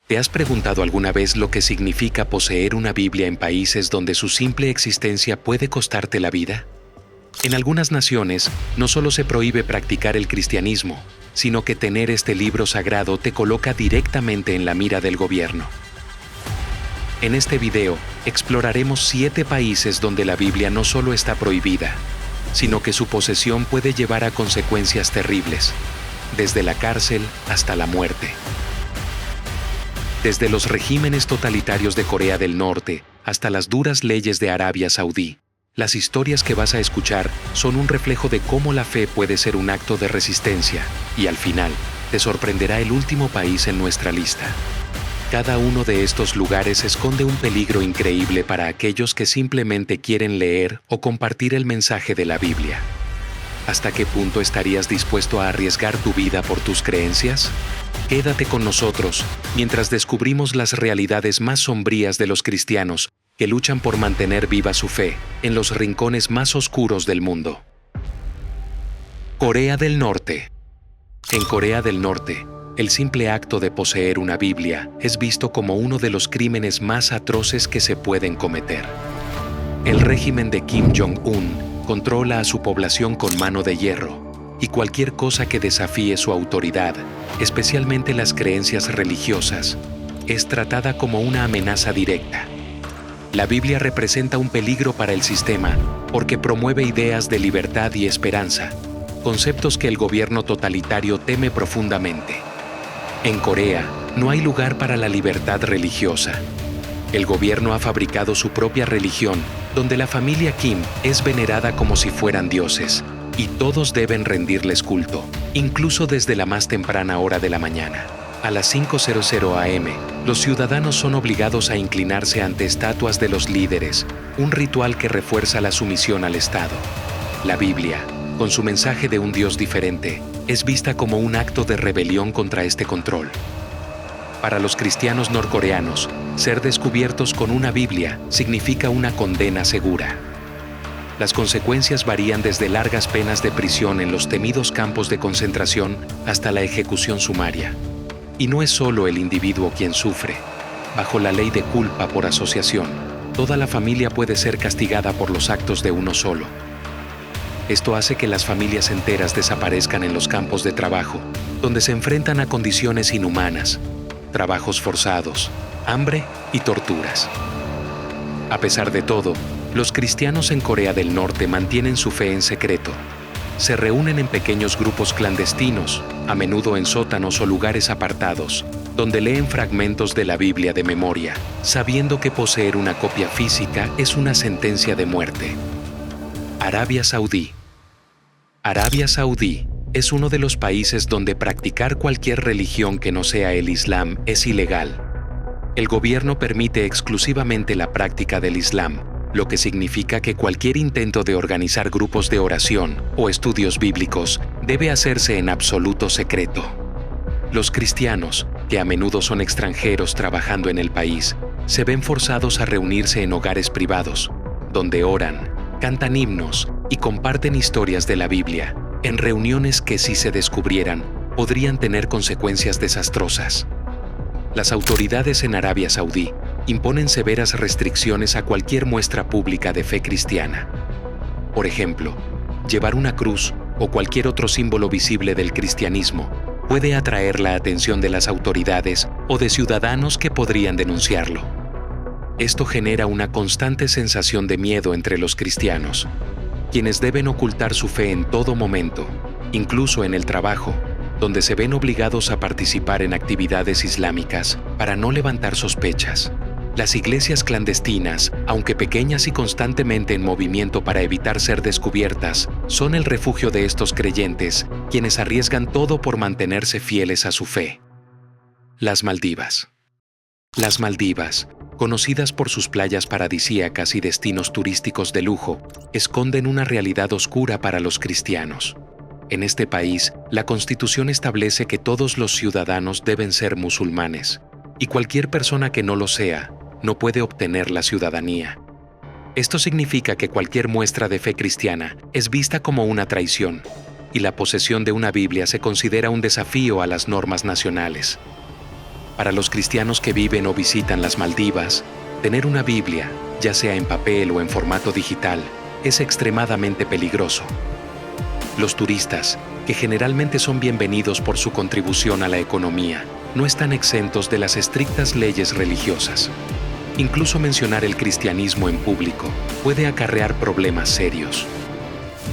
¿Te has preguntado alguna vez lo que significa poseer una Biblia en países donde su simple existencia puede costarte la vida? En algunas naciones, no solo se prohíbe practicar el cristianismo, sino que tener este libro sagrado te coloca directamente en la mira del gobierno. En este video, exploraremos 7 países donde la Biblia no solo está prohibida, sino que su posesión puede llevar a consecuencias terribles, desde la cárcel hasta la muerte. Desde los regímenes totalitarios de Corea del Norte hasta las duras leyes de Arabia Saudí, las historias que vas a escuchar son un reflejo de cómo la fe puede ser un acto de resistencia, y al final, te sorprenderá el último país en nuestra lista. Cada uno de estos lugares esconde un peligro increíble para aquellos que simplemente quieren leer o compartir el mensaje de la Biblia. ¿Hasta qué punto estarías dispuesto a arriesgar tu vida por tus creencias? Quédate con nosotros mientras descubrimos las realidades más sombrías de los cristianos que luchan por mantener viva su fe en los rincones más oscuros del mundo. Corea del Norte. En Corea del Norte, el simple acto de poseer una Biblia es visto como uno de los crímenes más atroces que se pueden cometer. El régimen de Kim Jong-un controla a su población con mano de hierro, y cualquier cosa que desafíe su autoridad, especialmente las creencias religiosas, es tratada como una amenaza directa. La Biblia representa un peligro para el sistema porque promueve ideas de libertad y esperanza, conceptos que el gobierno totalitario teme profundamente. En Corea, no hay lugar para la libertad religiosa. El gobierno ha fabricado su propia religión, donde la familia Kim es venerada como si fueran dioses, y todos deben rendirles culto, incluso desde la más temprana hora de la mañana. A las 5:00 am, los ciudadanos son obligados a inclinarse ante estatuas de los líderes, un ritual que refuerza la sumisión al Estado. La Biblia, con su mensaje de un Dios diferente, es vista como un acto de rebelión contra este control. Para los cristianos norcoreanos, ser descubiertos con una Biblia significa una condena segura. Las consecuencias varían desde largas penas de prisión en los temidos campos de concentración hasta la ejecución sumaria. Y no es solo el individuo quien sufre. Bajo la ley de culpa por asociación, toda la familia puede ser castigada por los actos de uno solo. Esto hace que las familias enteras desaparezcan en los campos de trabajo, donde se enfrentan a condiciones inhumanas, trabajos forzados, hambre y torturas. A pesar de todo, los cristianos en Corea del Norte mantienen su fe en secreto. Se reúnen en pequeños grupos clandestinos, a menudo en sótanos o lugares apartados, donde leen fragmentos de la Biblia de memoria, sabiendo que poseer una copia física es una sentencia de muerte. Arabia Saudí. Arabia Saudí es uno de los países donde practicar cualquier religión que no sea el Islam es ilegal. El gobierno permite exclusivamente la práctica del Islam, lo que significa que cualquier intento de organizar grupos de oración o estudios bíblicos debe hacerse en absoluto secreto. Los cristianos, que a menudo son extranjeros trabajando en el país, se ven forzados a reunirse en hogares privados, donde oran, cantan himnos y comparten historias de la Biblia, en reuniones que, si se descubrieran, podrían tener consecuencias desastrosas. Las autoridades en Arabia Saudí imponen severas restricciones a cualquier muestra pública de fe cristiana. Por ejemplo, llevar una cruz o cualquier otro símbolo visible del cristianismo puede atraer la atención de las autoridades o de ciudadanos que podrían denunciarlo. Esto genera una constante sensación de miedo entre los cristianos, quienes deben ocultar su fe en todo momento, incluso en el trabajo, donde se ven obligados a participar en actividades islámicas para no levantar sospechas. Las iglesias clandestinas, aunque pequeñas y constantemente en movimiento para evitar ser descubiertas, son el refugio de estos creyentes, quienes arriesgan todo por mantenerse fieles a su fe. Las Maldivas. Las Maldivas, conocidas por sus playas paradisíacas y destinos turísticos de lujo, esconden una realidad oscura para los cristianos. En este país, la Constitución establece que todos los ciudadanos deben ser musulmanes, y cualquier persona que no lo sea, no puede obtener la ciudadanía. Esto significa que cualquier muestra de fe cristiana es vista como una traición, y la posesión de una Biblia se considera un desafío a las normas nacionales. Para los cristianos que viven o visitan las Maldivas, tener una Biblia, ya sea en papel o en formato digital, es extremadamente peligroso. Los turistas, que generalmente son bienvenidos por su contribución a la economía, no están exentos de las estrictas leyes religiosas. Incluso mencionar el cristianismo en público puede acarrear problemas serios.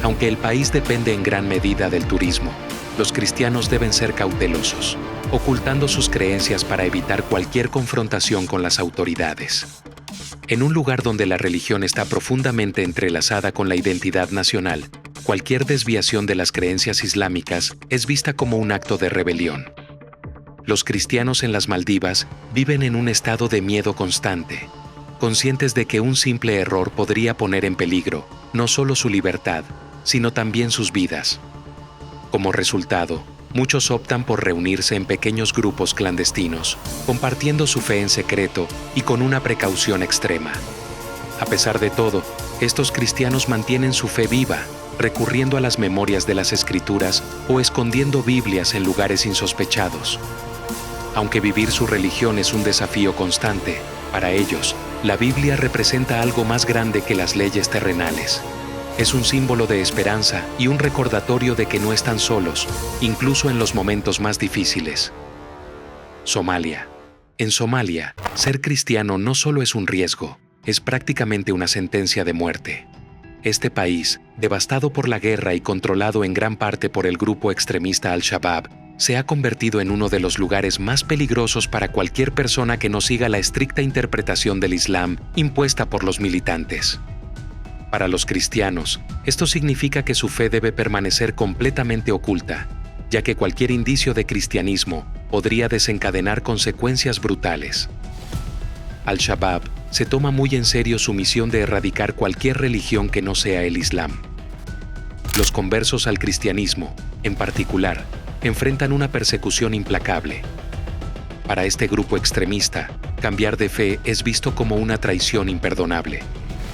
Aunque el país depende en gran medida del turismo, los cristianos deben ser cautelosos, ocultando sus creencias para evitar cualquier confrontación con las autoridades. En un lugar donde la religión está profundamente entrelazada con la identidad nacional, cualquier desviación de las creencias islámicas es vista como un acto de rebelión. Los cristianos en las Maldivas viven en un estado de miedo constante, conscientes de que un simple error podría poner en peligro no solo su libertad, sino también sus vidas. Como resultado, muchos optan por reunirse en pequeños grupos clandestinos, compartiendo su fe en secreto y con una precaución extrema. A pesar de todo, estos cristianos mantienen su fe viva, recurriendo a las memorias de las Escrituras o escondiendo Biblias en lugares insospechados. Aunque vivir su religión es un desafío constante, para ellos, la Biblia representa algo más grande que las leyes terrenales. Es un símbolo de esperanza y un recordatorio de que no están solos, incluso en los momentos más difíciles. Somalia. En Somalia, ser cristiano no solo es un riesgo, es prácticamente una sentencia de muerte. Este país, devastado por la guerra y controlado en gran parte por el grupo extremista Al-Shabaab, se ha convertido en uno de los lugares más peligrosos para cualquier persona que no siga la estricta interpretación del Islam impuesta por los militantes. Para los cristianos, esto significa que su fe debe permanecer completamente oculta, ya que cualquier indicio de cristianismo podría desencadenar consecuencias brutales. Al-Shabaab se toma muy en serio su misión de erradicar cualquier religión que no sea el Islam. Los conversos al cristianismo, en particular, enfrentan una persecución implacable. Para este grupo extremista, cambiar de fe es visto como una traición imperdonable.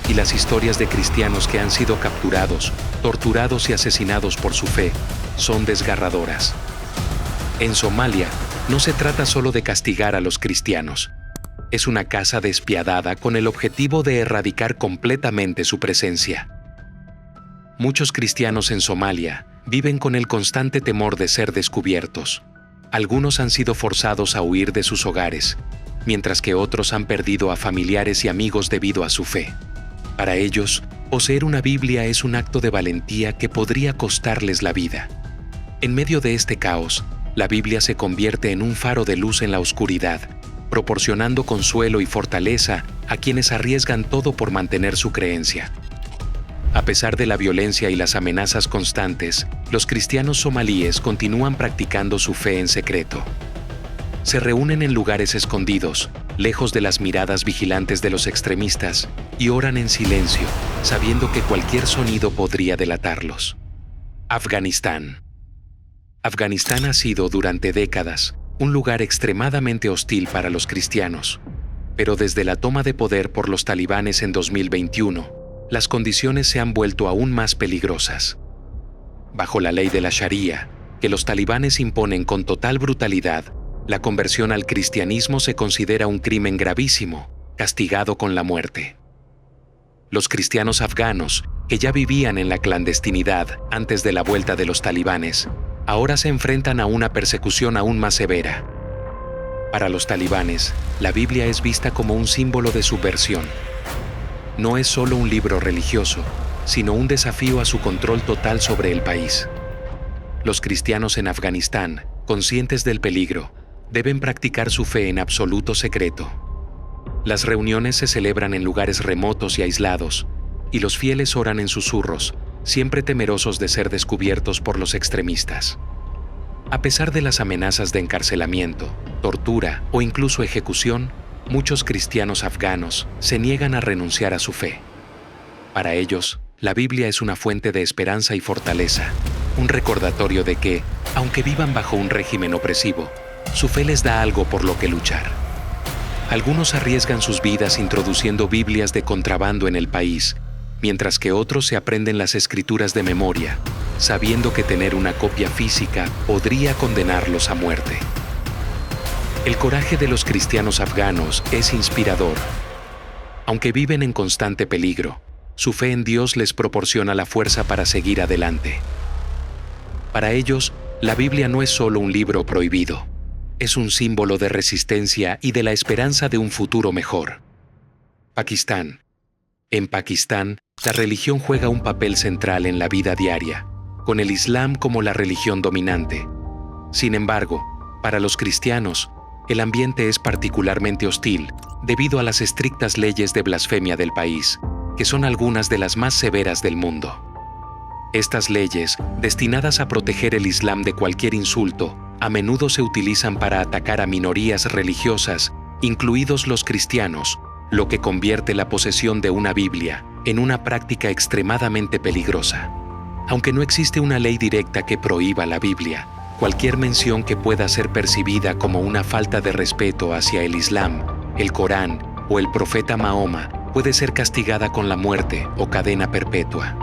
Y las historias de cristianos que han sido capturados, torturados y asesinados por su fe son desgarradoras. En Somalia, no se trata solo de castigar a los cristianos. Es una caza despiadada con el objetivo de erradicar completamente su presencia. Muchos cristianos en Somalia viven con el constante temor de ser descubiertos. Algunos han sido forzados a huir de sus hogares, mientras que otros han perdido a familiares y amigos debido a su fe. Para ellos, poseer una Biblia es un acto de valentía que podría costarles la vida. En medio de este caos, la Biblia se convierte en un faro de luz en la oscuridad, proporcionando consuelo y fortaleza a quienes arriesgan todo por mantener su creencia. A pesar de la violencia y las amenazas constantes, los cristianos somalíes continúan practicando su fe en secreto. Se reúnen en lugares escondidos, lejos de las miradas vigilantes de los extremistas, y oran en silencio, sabiendo que cualquier sonido podría delatarlos. Afganistán. Afganistán ha sido durante décadas un lugar extremadamente hostil para los cristianos, pero desde la toma de poder por los talibanes en 2021, las condiciones se han vuelto aún más peligrosas. Bajo la ley de la Sharia, que los talibanes imponen con total brutalidad, la conversión al cristianismo se considera un crimen gravísimo, castigado con la muerte. Los cristianos afganos, que ya vivían en la clandestinidad antes de la vuelta de los talibanes, ahora se enfrentan a una persecución aún más severa. Para los talibanes, la Biblia es vista como un símbolo de subversión. No es solo un libro religioso, sino un desafío a su control total sobre el país. Los cristianos en Afganistán, conscientes del peligro, deben practicar su fe en absoluto secreto. Las reuniones se celebran en lugares remotos y aislados, y los fieles oran en susurros, siempre temerosos de ser descubiertos por los extremistas. A pesar de las amenazas de encarcelamiento, tortura o incluso ejecución, muchos cristianos afganos se niegan a renunciar a su fe. Para ellos, la Biblia es una fuente de esperanza y fortaleza, un recordatorio de que, aunque vivan bajo un régimen opresivo, su fe les da algo por lo que luchar. Algunos arriesgan sus vidas introduciendo Biblias de contrabando en el país, mientras que otros se aprenden las escrituras de memoria, sabiendo que tener una copia física podría condenarlos a muerte. El coraje de los cristianos afganos es inspirador. Aunque viven en constante peligro, su fe en Dios les proporciona la fuerza para seguir adelante. Para ellos, la Biblia no es solo un libro prohibido, es un símbolo de resistencia y de la esperanza de un futuro mejor. Pakistán. En Pakistán, la religión juega un papel central en la vida diaria, con el Islam como la religión dominante. Sin embargo, para los cristianos, el ambiente es particularmente hostil debido a las estrictas leyes de blasfemia del país, que son algunas de las más severas del mundo. Estas leyes, destinadas a proteger el Islam de cualquier insulto, a menudo se utilizan para atacar a minorías religiosas, incluidos los cristianos, lo que convierte la posesión de una Biblia en una práctica extremadamente peligrosa. Aunque no existe una ley directa que prohíba la Biblia, cualquier mención que pueda ser percibida como una falta de respeto hacia el Islam, el Corán o el profeta Mahoma puede ser castigada con la muerte o cadena perpetua.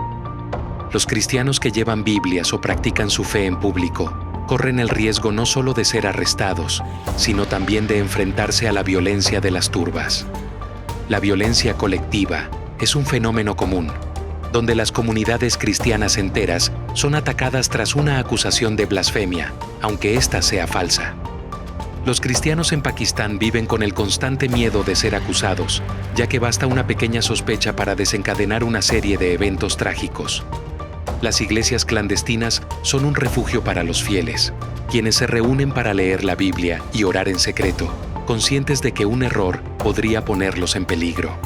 Los cristianos que llevan Biblias o practican su fe en público corren el riesgo no solo de ser arrestados, sino también de enfrentarse a la violencia de las turbas. La violencia colectiva es un fenómeno común, donde las comunidades cristianas enteras son atacadas tras una acusación de blasfemia, aunque ésta sea falsa. Los cristianos en Pakistán viven con el constante miedo de ser acusados, ya que basta una pequeña sospecha para desencadenar una serie de eventos trágicos. Las iglesias clandestinas son un refugio para los fieles, quienes se reúnen para leer la Biblia y orar en secreto, conscientes de que un error podría ponerlos en peligro.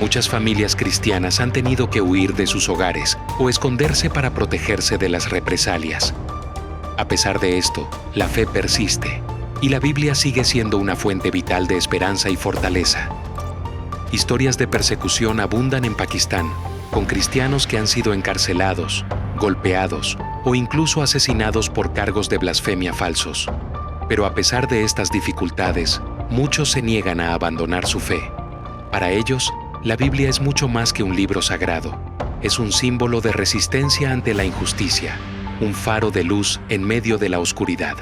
Muchas familias cristianas han tenido que huir de sus hogares o esconderse para protegerse de las represalias. A pesar de esto, la fe persiste y la Biblia sigue siendo una fuente vital de esperanza y fortaleza. Historias de persecución abundan en Pakistán, con cristianos que han sido encarcelados, golpeados o incluso asesinados por cargos de blasfemia falsos. Pero a pesar de estas dificultades, muchos se niegan a abandonar su fe. Para ellos, la Biblia es mucho más que un libro sagrado. Es un símbolo de resistencia ante la injusticia, un faro de luz en medio de la oscuridad.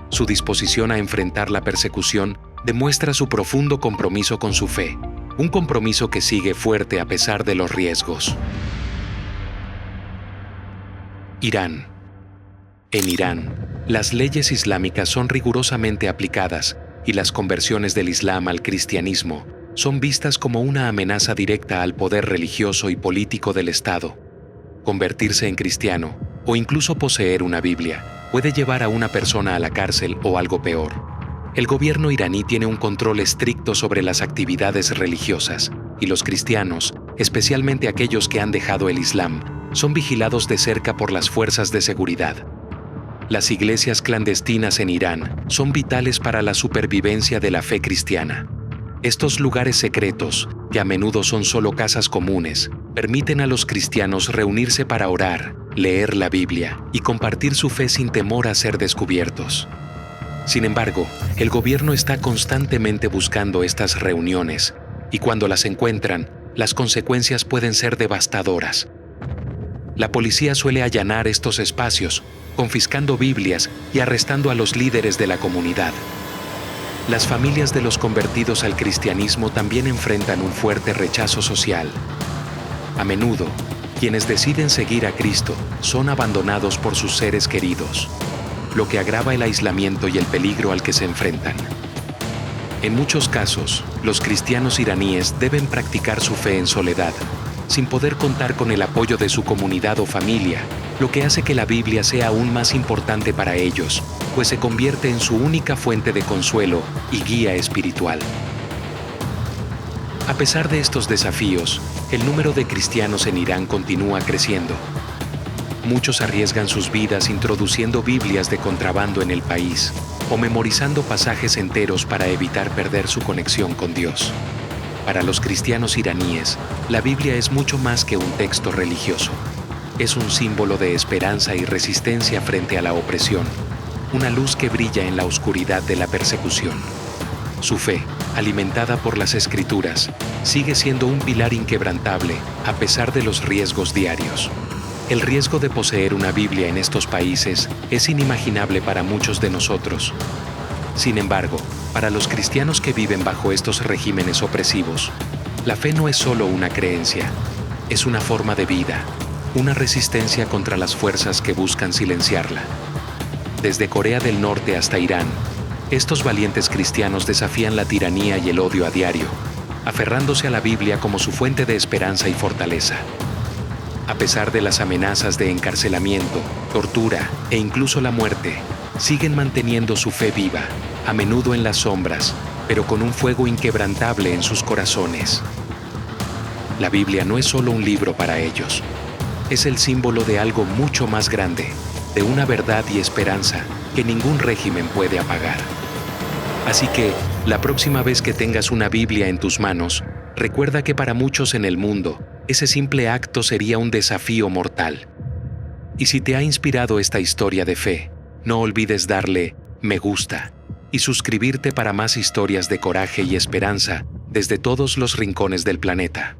Su disposición a enfrentar la persecución demuestra su profundo compromiso con su fe, un compromiso que sigue fuerte a pesar de los riesgos. Irán. En Irán, las leyes islámicas son rigurosamente aplicadas y las conversiones del Islam al cristianismo son vistas como una amenaza directa al poder religioso y político del Estado. Convertirse en cristiano, o incluso poseer una Biblia, puede llevar a una persona a la cárcel o algo peor. El gobierno iraní tiene un control estricto sobre las actividades religiosas, y los cristianos, especialmente aquellos que han dejado el Islam, son vigilados de cerca por las fuerzas de seguridad. Las iglesias clandestinas en Irán son vitales para la supervivencia de la fe cristiana. Estos lugares secretos, que a menudo son solo casas comunes, permiten a los cristianos reunirse para orar, leer la Biblia y compartir su fe sin temor a ser descubiertos. Sin embargo, el gobierno está constantemente buscando estas reuniones, y cuando las encuentran, las consecuencias pueden ser devastadoras. La policía suele allanar estos espacios, confiscando Biblias y arrestando a los líderes de la comunidad. Las familias de los convertidos al cristianismo también enfrentan un fuerte rechazo social. A menudo, quienes deciden seguir a Cristo son abandonados por sus seres queridos, lo que agrava el aislamiento y el peligro al que se enfrentan. En muchos casos, los cristianos iraníes deben practicar su fe en soledad, sin poder contar con el apoyo de su comunidad o familia, lo que hace que la Biblia sea aún más importante para ellos, pues se convierte en su única fuente de consuelo y guía espiritual. A pesar de estos desafíos, el número de cristianos en Irán continúa creciendo. Muchos arriesgan sus vidas introduciendo Biblias de contrabando en el país o memorizando pasajes enteros para evitar perder su conexión con Dios. Para los cristianos iraníes, la Biblia es mucho más que un texto religioso. Es un símbolo de esperanza y resistencia frente a la opresión, una luz que brilla en la oscuridad de la persecución. Su fe, alimentada por las Escrituras, sigue siendo un pilar inquebrantable a pesar de los riesgos diarios. El riesgo de poseer una Biblia en estos países es inimaginable para muchos de nosotros. Sin embargo, para los cristianos que viven bajo estos regímenes opresivos, la fe no es solo una creencia, es una forma de vida, una resistencia contra las fuerzas que buscan silenciarla. Desde Corea del Norte hasta Irán, estos valientes cristianos desafían la tiranía y el odio a diario, aferrándose a la Biblia como su fuente de esperanza y fortaleza. A pesar de las amenazas de encarcelamiento, tortura e incluso la muerte, siguen manteniendo su fe viva, a menudo en las sombras, pero con un fuego inquebrantable en sus corazones. La Biblia no es solo un libro para ellos, es el símbolo de algo mucho más grande, de una verdad y esperanza que ningún régimen puede apagar. Así que, la próxima vez que tengas una Biblia en tus manos, recuerda que para muchos en el mundo, ese simple acto sería un desafío mortal. Y si te ha inspirado esta historia de fe, no olvides darle me gusta y suscribirte para más historias de coraje y esperanza desde todos los rincones del planeta.